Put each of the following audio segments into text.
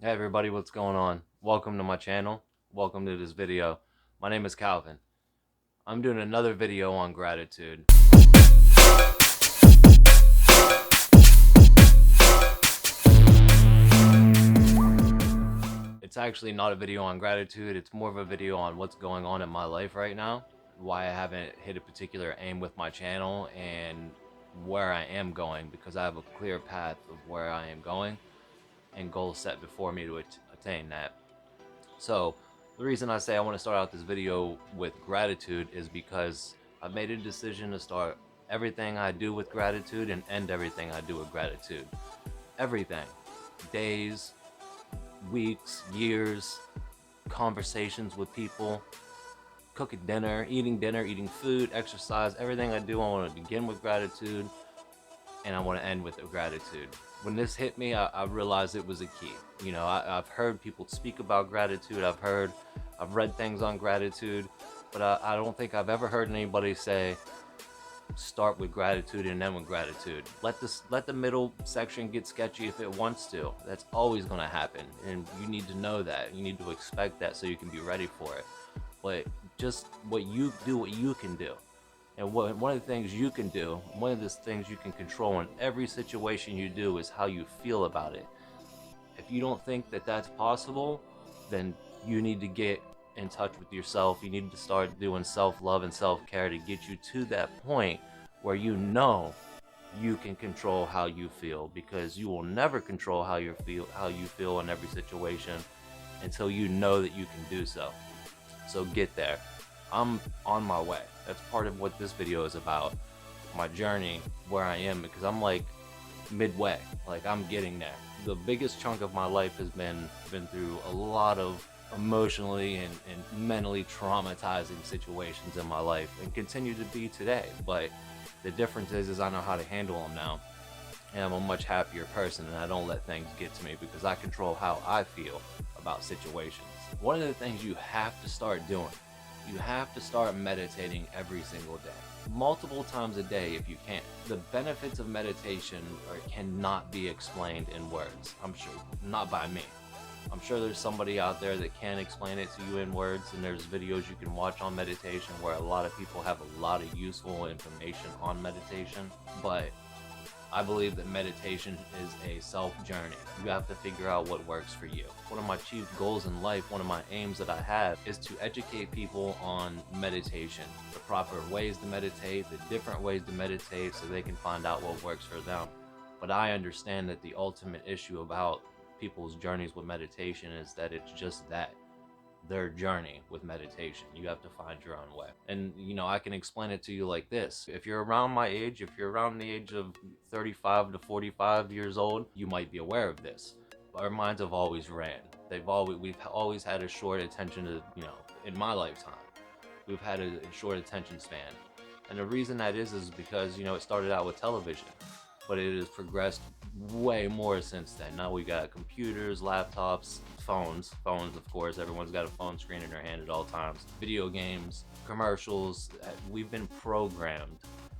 Hey everybody, what's going on? Welcome to my channel. Welcome to this video. My name is Calvin. I'm doing another video on gratitude. It's actually not a video on gratitude, it's more of a video on what's going on in my life right now, why I haven't hit a particular aim with my channel, and where I am going, because I have a clear path of where I am going and goals set before me to attain that. So the reason I say I want to start out this video with gratitude is because I've made a decision to start everything I do with gratitude and end everything I do with gratitude. Everything. Days, weeks, years, conversations with people, cooking dinner, eating food, exercise, everything I do, I want to begin with gratitude and I want to end with gratitude. When this hit me, I realized it was a key. You know, I've heard people speak about gratitude. I've read things on gratitude, but I don't think I've ever heard anybody say, start with gratitude and end with gratitude. Let the middle section get sketchy if it wants to. That's always going to happen, and you need to know that. You need to expect that so you can be ready for it. But just what you can do. And one of the things you can do, one of the things you can control in every situation you do is how you feel about it. If you don't think that that's possible, then you need to get in touch with yourself. You need to start doing self-love and self-care to get you to that point where you know you can control how you feel, because you will never control how you feel in every situation until you know that you can do so. So get there. I'm on my way. That's part of what this video is about. My journey, where I am, because I'm like midway. Like, I'm getting there. The biggest chunk of my life has been through a lot of emotionally and mentally traumatizing situations in my life, and continue to be today. But the difference is I know how to handle them now, and I'm a much happier person, and I don't let things get to me because I control how I feel about situations. One of the things you have to start doing, you have to start meditating every single day, multiple times a day if you can. The benefits of meditation cannot be explained in words. I'm sure not by me. I'm sure there's somebody out there that can explain it to you in words, and there's videos you can watch on meditation where a lot of people have a lot of useful information on meditation. But I believe that meditation is a self-journey. You have to figure out what works for you. One of my chief goals in life, one of my aims that I have, is to educate people on meditation, the proper ways to meditate, the different ways to meditate, so they can find out what works for them. But I understand that the ultimate issue about people's journeys with meditation is that it's just that, their journey with meditation. You have to find your own way. And you know, I can explain it to you like this. If you're around my age, if you're around the age of 35 to 45 years old, you might be aware of this. Our minds have always ran. We've always had a short attention to, you know, in my lifetime, we've had a short attention span. And the reason that is because, you know, it started out with television, but it has progressed way more since then. Now we got computers, laptops, phones, of course. Everyone's got a phone screen in their hand at all times. Video games, commercials. We've been programmed.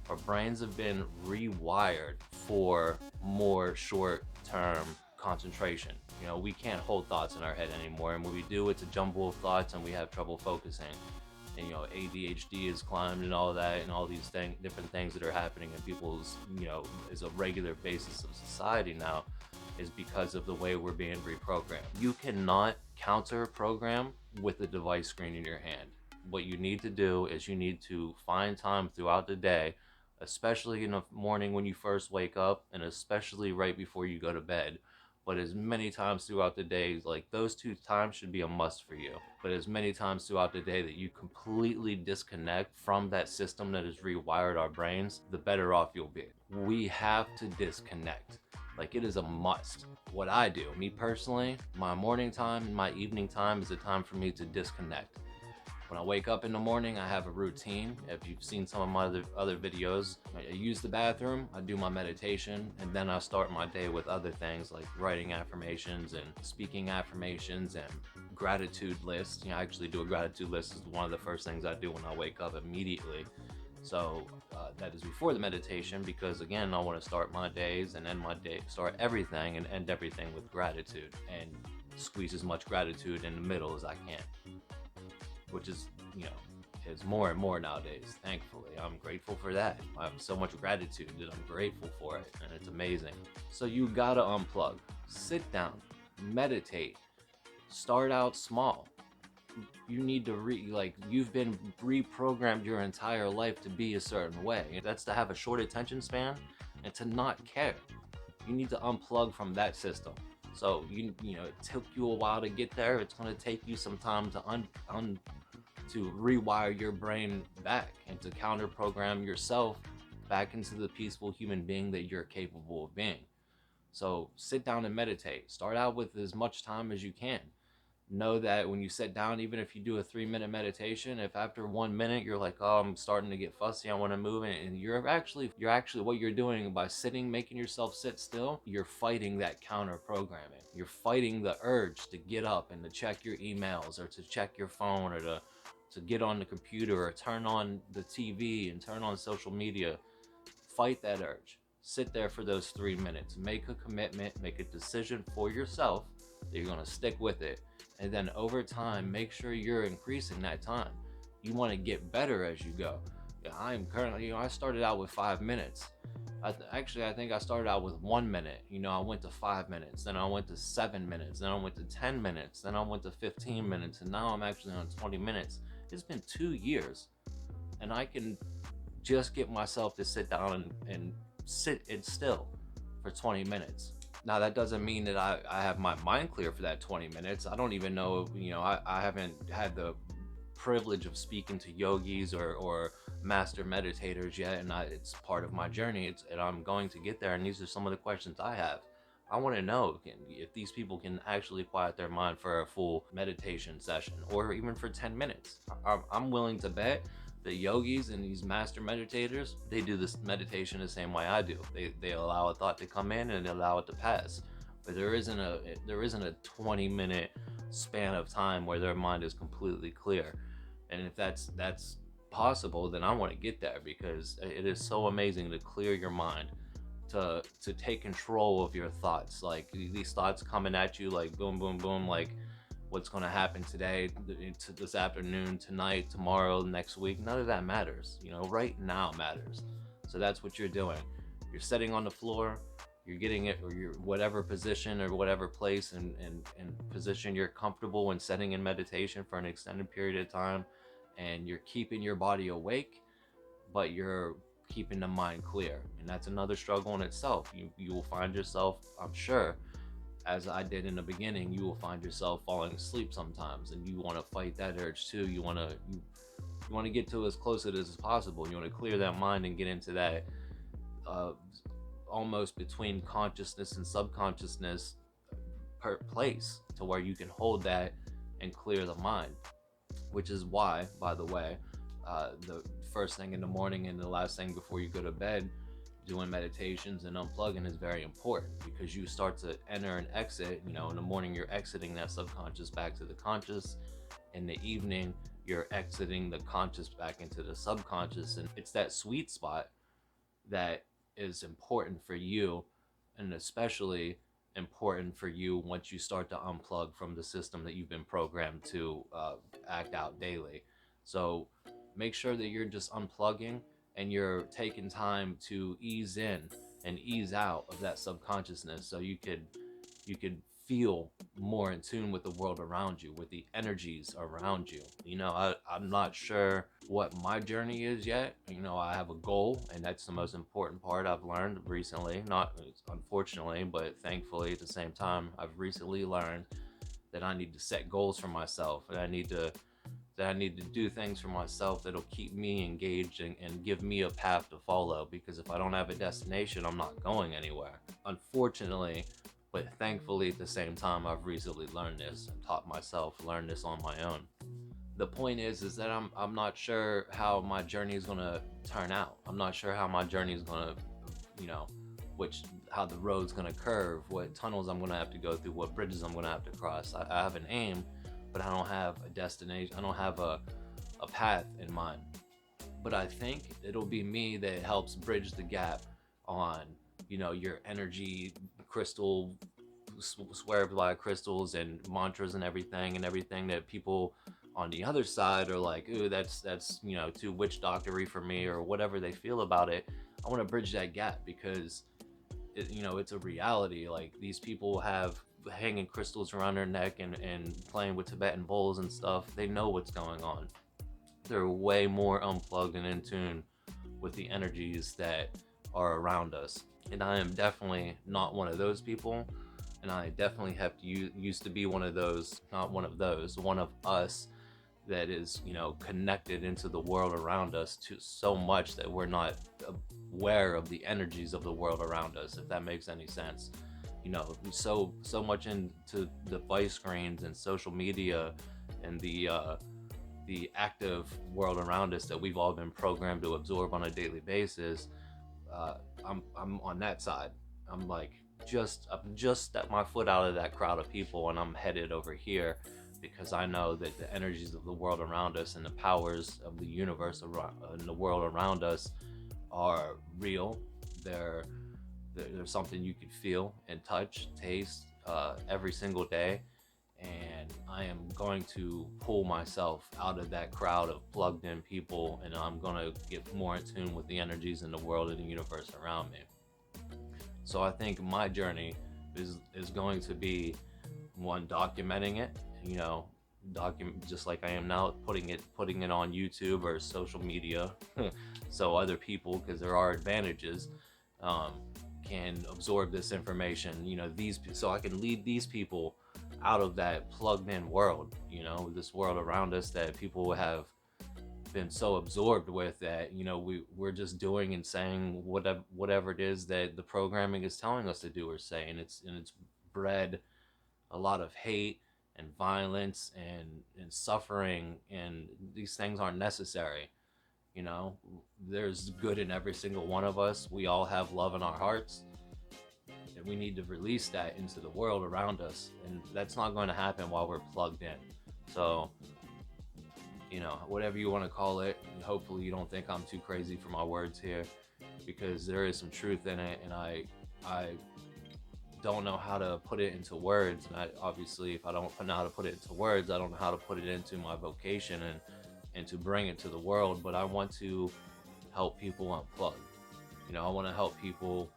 Our brains have been rewired for more short-term concentration. You know, we can't hold thoughts in our head anymore, and when we do, it's a jumble of thoughts and we have trouble focusing. And you know, ADHD has climbed and all that, and all these different things that are happening in people's, you know, is a regular basis of society now, is because of the way we're being reprogrammed. You cannot counter program with a device screen in your hand. What you need to do is you need to find time throughout the day, especially in the morning when you first wake up, and especially right before you go to bed. But as many times throughout the day, like those two times should be a must for you. But as many times throughout the day that you completely disconnect from that system that has rewired our brains, the better off you'll be. We have to disconnect. Like, it is a must. What I do, me personally, my morning time and my evening time is a time for me to disconnect. When I wake up in the morning, I have a routine. If you've seen some of my other videos, I use the bathroom, I do my meditation, and then I start my day with other things like writing affirmations and speaking affirmations and gratitude lists. You know, I actually do a gratitude list as one of the first things I do when I wake up immediately. So that is before the meditation, because again, I want to start my days and end my day, start everything and end everything with gratitude. And squeeze as much gratitude in the middle as I can, which is, you know, is more and more nowadays. Thankfully, I'm grateful for that. I have so much gratitude that I'm grateful for it, and it's amazing. So you gotta unplug, sit down, meditate, start out small. You need to you've been reprogrammed your entire life to be a certain way. That's to have a short attention span and to not care. You need to unplug from that system. So you know, it took you a while to get there. It's going to take you some time to to rewire your brain back and to counter program yourself back into the peaceful human being that you're capable of being. So sit down and meditate. Start out with as much time as you can. Know that when you sit down, even if you do a 3-minute meditation, if after 1 minute you're like, oh, I'm starting to get fussy, I want to move, and you're actually what you're doing by sitting, making yourself sit still, you're fighting that counter programming. You're fighting the urge to get up and to check your emails or to check your phone or to get on the computer or turn on the TV and turn on social media. Fight that urge. Sit there for those 3 minutes. Make a commitment, make a decision for yourself that you're going to stick with it. And then over time, make sure you're increasing that time. You want to get better as you go. I'm currently, I started out with 5 minutes. I think I started out with 1 minute. I went to 5 minutes, then I went to 7 minutes, then I went to 10 minutes, then I went to 15 minutes, and now I'm actually on 20 minutes. It's been 2 years, and I can just get myself to sit down and sit still for 20 minutes. Now, that doesn't mean that I have my mind clear for that 20 minutes. I don't even know, I haven't had the privilege of speaking to yogis or master meditators yet, and it's part of my journey. And I'm going to get there, and these are some of the questions I have. I want to know if these people can actually quiet their mind for a full meditation session, or even for 10 minutes. I'm willing to bet the yogis and these master meditators, they do this meditation the same way I do. They allow a thought to come in and they allow it to pass. But there isn't a 20-minute span of time where their mind is completely clear. And if that's possible, then I want to get there, because it is so amazing to clear your mind, to take control of your thoughts. Like, these thoughts coming at you like boom, boom, boom, like what's going to happen today, this afternoon, tonight, tomorrow, next week. None of that matters. Right now matters. So that's what you're doing. You're sitting on the floor, you're getting it, or you're whatever position or whatever place and position you're comfortable in setting in meditation for an extended period of time, and you're keeping your body awake, but you're keeping the mind clear. And that's another struggle in itself. You will find yourself, I'm sure, as I did in the beginning, you will find yourself falling asleep sometimes, and you want to fight that urge too. You want to get to as close to it as possible. You want to clear that mind and get into that almost between consciousness and subconsciousness place, to where you can hold that and clear the mind. Which is why, by the way, the first thing in the morning and the last thing before you go to bed, doing meditations and unplugging is very important, because you start to enter and exit. In the morning you're exiting that subconscious back to the conscious. In the evening you're exiting the conscious back into the subconscious, and it's that sweet spot that is important for you, and especially important for you once you start to unplug from the system that you've been programmed to act out daily. So make sure that you're just unplugging and you're taking time to ease in and ease out of that subconsciousness, so you could feel more in tune with the world around you, with the energies around you. I'm not sure what my journey is yet. I have a goal, and that's the most important part I've learned recently. Not unfortunately, but thankfully at the same time, I've recently learned that I need to set goals for myself, and I need to do things for myself that'll keep me engaged and give me a path to follow, because if I don't have a destination, I'm not going anywhere. Unfortunately, but thankfully at the same time, I've recently learned this and taught myself, learned this on my own. The point is that I'm not sure how my journey is going to turn out. I'm not sure how my journey is going to, how the road's going to curve, what tunnels I'm going to have to go through, what bridges I'm going to have to cross. I have an aim, but I don't have a destination. I don't have a path in mind. But I think it'll be me that helps bridge the gap on, your energy crystal swear by crystals and mantras and everything that people on the other side are like, ooh, that's too witch doctory for me, or whatever they feel about it. I want to bridge that gap because it's a reality. Like, these people have hanging crystals around their neck and playing with Tibetan bowls and stuff. They know what's going on. They're way more unplugged and in tune with the energies that are around us. And I am definitely not one of those people. And I definitely have to used to be one of those, not one of those, one of us that is, connected into the world around us to so much that we're not aware of the energies of the world around us, if that makes any sense. So much into device screens and social media and the active world around us that we've all been programmed to absorb on a daily basis. uh, I'm on that side. I'm like, I've just stepped my foot out of that crowd of people, and I'm headed over here because I know that the energies of the world around us and the powers of the universe around, in the world around us, are real. They're there's something you can feel and touch, taste, every single day. And I am going to pull myself out of that crowd of plugged in people, and I'm going to get more in tune with the energies in the world and the universe around me. So I think my journey is going to be one, documenting it, you know, document just like I am now, putting it on YouTube or social media, so other people, because there are advantages, um, can absorb this information. So I can lead these people out of that plugged in world. This world around us that people have been so absorbed with, that we're just doing and saying whatever it is that the programming is telling us to do or say, and it's bred a lot of hate and violence and suffering, and these things aren't necessary. you know there's good in every single one of us. We all have love in our hearts, and we need to release that into the world around us, and that's not going to happen while we're plugged in. So, whatever you want to call it, hopefully you don't think I'm too crazy for my words here, because there is some truth in it, and I don't know how to put it into words. And obviously, if I don't know how to put it into words, I don't know how to put it into my vocation and to bring it to the world. But I want to help people unplug. I want to help people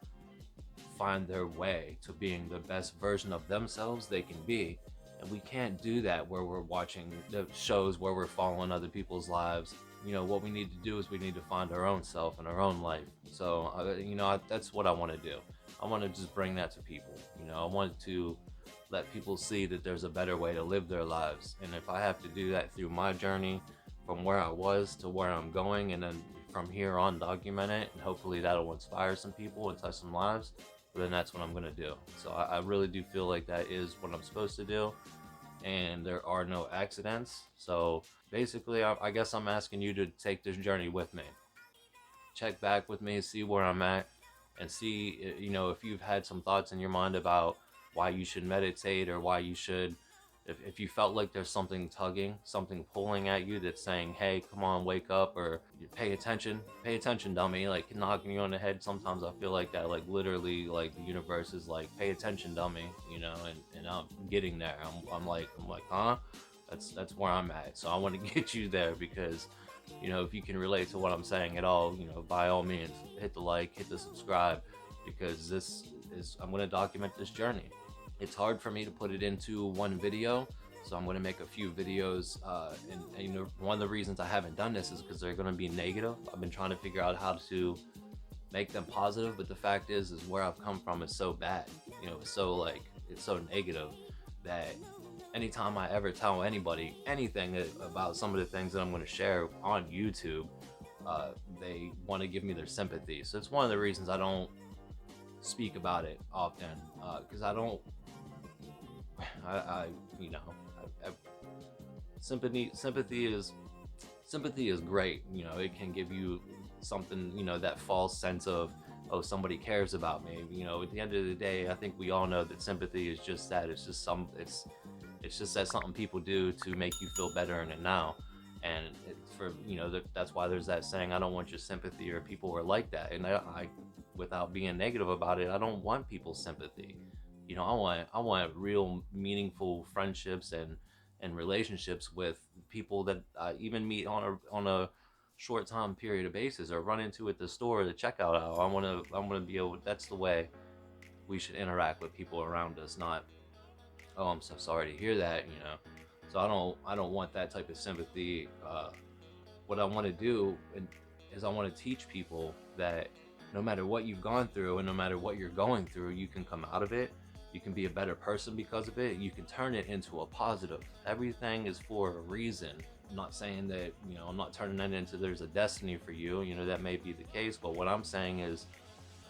find their way to being the best version of themselves they can be. And we can't do that where we're watching the shows where we're following other people's lives. What we need to do is we need to find our own self and our own life. So, that's what I want to do. I want to just bring that to people. I want to let people see that there's a better way to live their lives. And if I have to do that through my journey from where I was to where I'm going, and then from here on document it, and hopefully that'll inspire some people and touch some lives, then that's what I'm going to do. So I really do feel like that is what I'm supposed to do. And there are no accidents. So basically, I guess I'm asking you to take this journey with me. Check back with me, see where I'm at, and see, if you've had some thoughts in your mind about why you should meditate, or why you should, if you felt like there's something tugging, something pulling at you that's saying, hey, come on, wake up, or pay attention, dummy, like knocking you on the head. Sometimes I feel like that, like literally, like the universe is like, pay attention, dummy, and I'm getting there. I'm like, huh? That's where I'm at. So I want to get you there, because if you can relate to what I'm saying at all, by all means, hit the like, hit the subscribe, because I'm going to document this journey. It's hard for me to put it into one video, so I'm going to make a few videos. And one of the reasons I haven't done this is because they're going to be negative. I've been trying to figure out how to make them positive, but the fact is where I've come from is so bad. It's so negative that anytime I ever tell anybody anything about some of the things that I'm going to share on YouTube, they want to give me their sympathy. So it's one of the reasons I don't speak about it often, because I don't. Sympathy is great. It can give you something. That false sense of, oh, somebody cares about me. At the end of the day, I think we all know that sympathy is just that. It's just that something people do to make you feel better in it now. And that's why there's that saying, I don't want your sympathy, or people are like that. And I without being negative about it, I don't want people's sympathy. You know, I want real meaningful friendships and relationships with people that I even meet on a short time period of basis, or run into at the store, the checkout aisle. I want to be able. That's the way we should interact with people around us, not, oh, I'm so sorry to hear that, you know. So I don't want that type of sympathy. What I want to do is I want to teach people that no matter what you've gone through and no matter what you're going through, you can come out of it. You can be a better person because of it. You can turn it into a positive. Everything is for a reason. I'm not saying that, you know, I'm not turning it into there's a destiny for you. You know, that may be the case, but what I'm saying is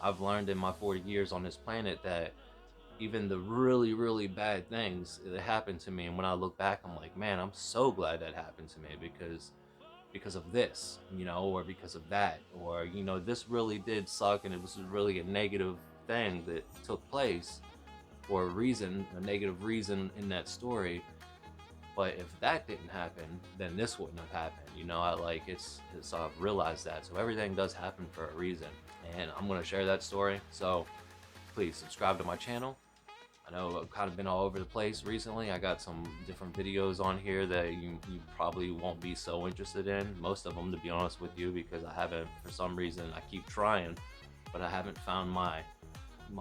I've learned in my 40 years on this planet that even the really, really bad things that happened to me, and when I look back, I'm like, man, I'm so glad that happened to me, because of this, you know, or because of that, or, you know, this really did suck and it was really a negative thing that took place for a reason, a negative reason in that story. But if that didn't happen, then this wouldn't have happened. You know, I like it's I've realized that. So everything does happen for a reason, and I'm gonna share that story. So please subscribe to my channel. I know I've kind of been all over the place recently. I got some different videos on here that you probably won't be so interested in. Most of them, to be honest with you, because I haven't, for some reason, I keep trying, but I haven't found my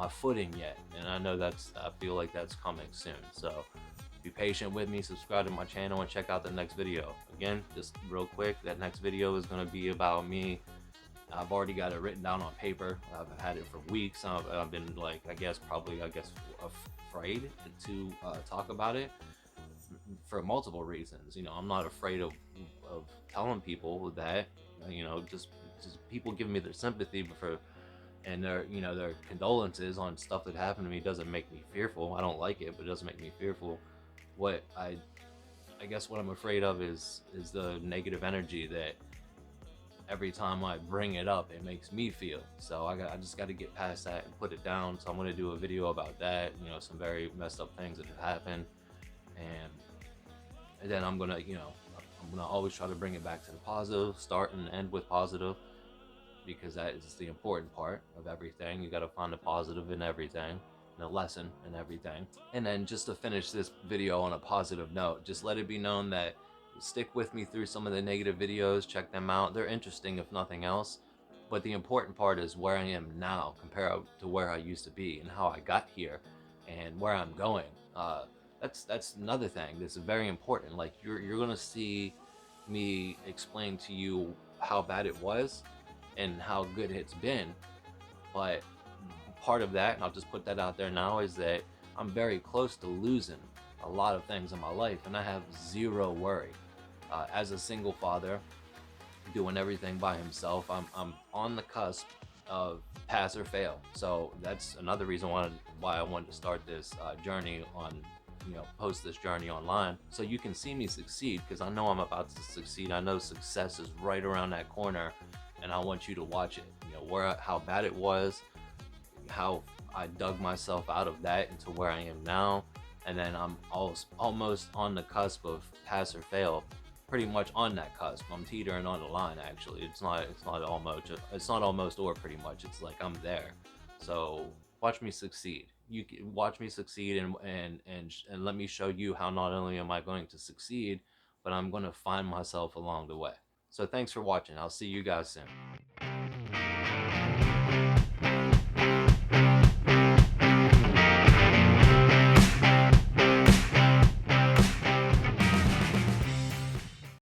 footing yet. And I know I feel like that's coming soon. So be patient with me, subscribe to my channel, and check out the next video. Again, just real quick, that next video is going to be about me. I've already got it written down on paper. I've had it for weeks. I've been like, I guess afraid to talk about it for multiple reasons. You know, I'm not afraid of telling people that. You know, just people giving me their sympathy for and their, you know, their condolences on stuff that happened to me doesn't make me fearful. I don't like it, but it doesn't make me fearful. What I guess what I'm afraid of is the negative energy that every time I bring it up, it makes me feel. So I just got to get past that and put it down. So I'm gonna do a video about that. You know, some very messed up things that have happened, and then I'm gonna, you know, I'm gonna always try to bring it back to the positive, start and end with positive, because that is the important part of everything. You got to find the positive in everything, and a lesson in everything. And then just to finish this video on a positive note, just let it be known that stick with me through some of the negative videos, check them out. They're interesting if nothing else. But the important part is where I am now compared to where I used to be and how I got here and where I'm going. That's another thing that's very important. Like you're gonna see me explain to you how bad it was and how good it's been. But part of that, and I'll just put that out there now, is that I'm very close to losing a lot of things in my life, and I have zero worry. As a single father, doing everything by himself, I'm on the cusp of pass or fail. So that's another reason why I wanted to start this journey on, you know, post this journey online, so you can see me succeed, because I know I'm about to succeed. I know success is right around that corner, and I want you to watch it. You know, how bad it was, how I dug myself out of that into where I am now, and then I'm almost on the cusp of pass or fail, pretty much on that cusp. I'm teetering on the line, actually. It's not almost or pretty much. It's like I'm there. So watch me succeed. You can watch me succeed, and let me show you how not only am I going to succeed, but I'm going to find myself along the way. So thanks for watching. I'll see you guys soon.